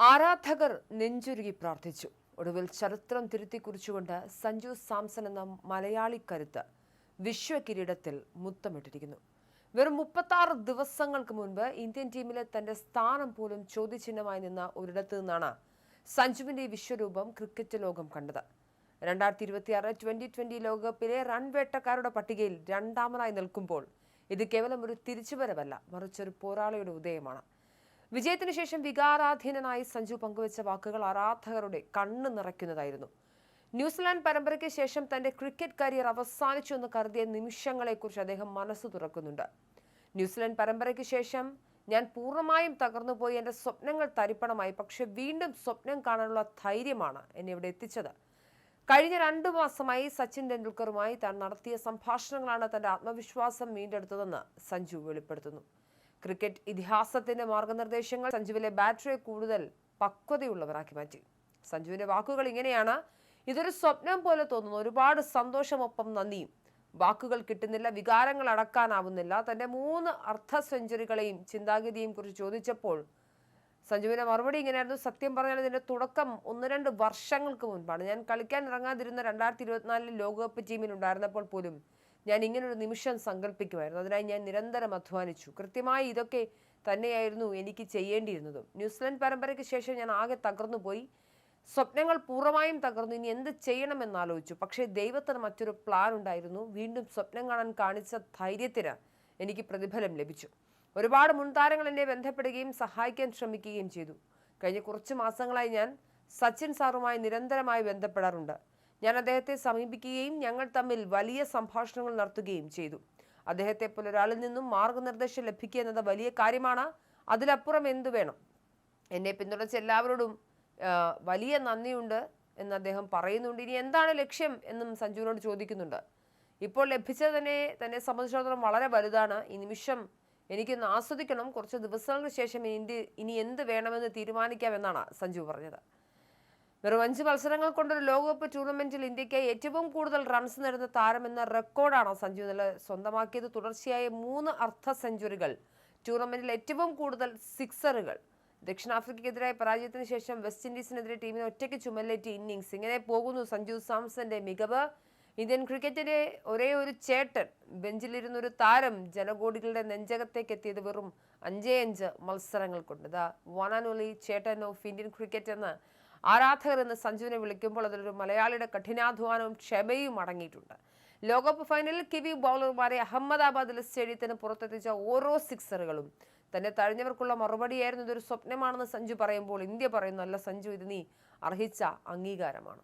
ആരാധകർ നെഞ്ചുരുകി പ്രാർത്ഥിച്ചു. ഒടുവിൽ ചരിത്രം തിരുത്തി കുറിച്ചുകൊണ്ട് സഞ്ജു സാംസൺ എന്ന മലയാളി കരുത്ത് വിശ്വകിരീടത്തിൽ മുത്തമിട്ടിരിക്കുന്നു. വെറും 36 ദിവസങ്ങൾക്ക് മുൻപ് ഇന്ത്യൻ ടീമിലെ തന്റെ സ്ഥാനം പോലും ചോദ്യചിഹ്നമായി നിന്ന ഒരിടത്തു നിന്നാണ് സഞ്ജുവിന്റെ വിശ്വരൂപം ക്രിക്കറ്റ് ലോകം കണ്ടത്. 2026 2020 ലോകകപ്പിലെ റൺ വേട്ടക്കാരുടെ പട്ടികയിൽ രണ്ടാമനായി നിൽക്കുമ്പോൾ ഇത് കേവലം ഒരു തിരിച്ചുവരവല്ല, മറിച്ചൊരു പോരാളിയുടെ ഉദയമാണ്. വിജയത്തിനു ശേഷം വികാരാധീനനായി സഞ്ജു പങ്കുവച്ച വാക്കുകൾ ആരാധകരുടെ കണ്ണ് നിറയ്ക്കുന്നതായിരുന്നു. ന്യൂസിലാൻഡ് പരമ്പരയ്ക്ക് ശേഷം തന്റെ ക്രിക്കറ്റ് കരിയർ അവസാനിച്ചു എന്ന് കരുതിയ നിമിഷങ്ങളെക്കുറിച്ച് അദ്ദേഹം മനസ്സ് തുറക്കുന്നുണ്ട്. ന്യൂസിലാൻഡ് പരമ്പരയ്ക്ക് ശേഷം ഞാൻ പൂർണ്ണമായും തകർന്നുപോയി, എന്റെ സ്വപ്നങ്ങൾ തരിപ്പണമായി, പക്ഷെ വീണ്ടും സ്വപ്നം കാണാനുള്ള ധൈര്യമാണ് എന്നെ ഇവിടെ എത്തിച്ചത്. കഴിഞ്ഞ 2 മാസമായി സച്ചിൻ ടെണ്ടുൽക്കറുമായി താൻ നടത്തിയ സംഭാഷണങ്ങളാണ് തന്റെ ആത്മവിശ്വാസം വീണ്ടെടുത്തതെന്ന് സഞ്ജു വെളിപ്പെടുത്തുന്നു. ക്രിക്കറ്റ് ഇതിഹാസത്തിന്റെ മാർഗനിർദ്ദേശങ്ങൾ സഞ്ജുവിലെ ബാറ്ററിയെ കൂടുതൽ പക്വതയുള്ളവരാക്കി മാറ്റി. സഞ്ജുവിന്റെ വാക്കുകൾ ഇങ്ങനെയാണ്: ഇതൊരു സ്വപ്നം പോലെ തോന്നുന്നു, ഒരുപാട് സന്തോഷമൊപ്പം നന്ദിയും. വാക്കുകൾ കിട്ടുന്നില്ല, വികാരങ്ങൾ അടക്കാനാവുന്നില്ല. തന്റെ 3 അർദ്ധ സെഞ്ചുറികളെയും ചിന്താഗതിയെയും കുറിച്ച് ചോദിച്ചപ്പോൾ സഞ്ജുവിന്റെ മറുപടി ഇങ്ങനെയായിരുന്നു: സത്യം പറഞ്ഞാൽ ഇതിന്റെ തുടക്കം 1-2 വർഷങ്ങൾക്ക് മുൻപാണ്. ഞാൻ കളിക്കാൻ ഇറങ്ങാതിരുന്ന 2024 ലോകകപ്പ് ടീമിൽ ഉണ്ടായിരുന്നപ്പോൾ പോലും ഞാൻ ഇങ്ങനൊരു നിമിഷം സങ്കല്പിക്കുമായിരുന്നു. അതിനായി ഞാൻ നിരന്തരം അധ്വാനിച്ചു. കൃത്യമായി ഇതൊക്കെ തന്നെയായിരുന്നു എനിക്ക് ചെയ്യേണ്ടിയിരുന്നതും. ന്യൂസിലൻഡ് പരമ്പരയ്ക്ക് ശേഷം ഞാൻ ആകെ തകർന്നുപോയി. സ്വപ്നങ്ങൾ പൂർണ്ണമായും തകർന്നു. ഇനി എന്ത് ചെയ്യണമെന്നാലോചിച്ചു. പക്ഷേ ദൈവത്തിന് മറ്റൊരു പ്ലാൻ ഉണ്ടായിരുന്നു. വീണ്ടും സ്വപ്നം കാണാൻ കാണിച്ച ധൈര്യത്തിന് എനിക്ക് പ്രതിഫലം ലഭിച്ചു. ഒരുപാട് മുൻതാരങ്ങൾ എന്നെ ബന്ധപ്പെടുകയും സഹായിക്കാൻ ശ്രമിക്കുകയും ചെയ്തു. കഴിഞ്ഞ കുറച്ച് മാസങ്ങളായി ഞാൻ സച്ചിൻ സാറുമായി നിരന്തരമായി ബന്ധപ്പെടാറുണ്ട്. ഞാൻ അദ്ദേഹത്തെ സമീപിക്കുകയും ഞങ്ങൾ തമ്മിൽ വലിയ സംഭാഷണങ്ങൾ നടത്തുകയും ചെയ്തു. അദ്ദേഹത്തെ പോലെ ഒരാളിൽ നിന്നും മാർഗനിർദ്ദേശം ലഭിക്കുക എന്നത് വലിയ കാര്യമാണ്. അതിലപ്പുറം എന്തു വേണം? എന്നെ പിന്തുണച്ച എല്ലാവരോടും വലിയ നന്ദിയുണ്ട് എന്ന് അദ്ദേഹം പറയുന്നുണ്ട്. ഇനി എന്താണ് ലക്ഷ്യം എന്നും സഞ്ജുവിനോട് ചോദിക്കുന്നുണ്ട്. ഇപ്പോൾ ലഭിച്ചത് തന്നെ സംബന്ധിച്ചിടത്തോളം വളരെ വലുതാണ്. ഈ നിമിഷം എനിക്കൊന്ന് ആസ്വദിക്കണം. കുറച്ച് ദിവസങ്ങൾക്ക് ശേഷം ഇനി എന്ത് വേണമെന്ന് തീരുമാനിക്കാമെന്നാണ് സഞ്ജു പറഞ്ഞത്. വെറും 5 മത്സരങ്ങൾ കൊണ്ടൊരു ലോകകപ്പ് ടൂർണമെന്റിൽ ഇന്ത്യക്ക് ഏറ്റവും കൂടുതൽ റൺസ് നേടുന്ന താരമെന്ന റെക്കോർഡാണ് സഞ്ജു ഇന്നലെ സ്വന്തമാക്കിയത്. തുടർച്ചയായ 3 അർദ്ധ സെഞ്ചുറികൾ, ടൂർണമെന്റിൽ ഏറ്റവും കൂടുതൽ സിക്സറുകൾ. ദക്ഷിണാഫ്രിക്കയ്ക്കെതിരായ പരാജയത്തിന് ശേഷം വെസ്റ്റ് ഇൻഡീസിനെതിരെ ടീമിനെ ഒറ്റയ്ക്ക് ചുമലേറ്റിയ ഇന്നിംഗ്സ്. ഇങ്ങനെ പോകുന്നു സഞ്ജു സാംസന്റെ മികവ്. ഇന്ത്യൻ ക്രിക്കറ്റിന്റെ ഒരേ ഒരു ചേട്ടൻ, ബെഞ്ചിലിരുന്നൊരു താരം ജനകോടികളുടെ നെഞ്ചകത്തേക്ക് എത്തിയത് വെറും 5 മത്സരങ്ങൾ കൊണ്ട്. ദ വൺ ആൻഡ് ഓൺലി ചേട്ടൻ ഓഫ് ഇന്ത്യൻ ക്രിക്കറ്റ് എന്ന് ആരാധകർ എന്ന് സഞ്ജുവിനെ വിളിക്കുമ്പോൾ അതിലൊരു മലയാളിയുടെ കഠിനാധ്വാനവും ക്ഷമയും അടങ്ങിയിട്ടുണ്ട്. ലോകകപ്പ് ഫൈനലിൽ കിവി ബൗളർമാരെ അഹമ്മദാബാദിലെ സ്റ്റേഡിയത്തിന് പുറത്തെത്തിച്ച ഓരോ സിക്സറുകളും തന്നെ തഴഞ്ഞവർക്കുള്ള മറുപടിയായിരുന്നു. ഇതൊരു സ്വപ്നമാണെന്ന് സഞ്ജു പറയുമ്പോൾ ഇന്ത്യ പറയുന്നു, അല്ല സഞ്ജു, ഇത് നീ അർഹിച്ച അംഗീകാരമാണ്.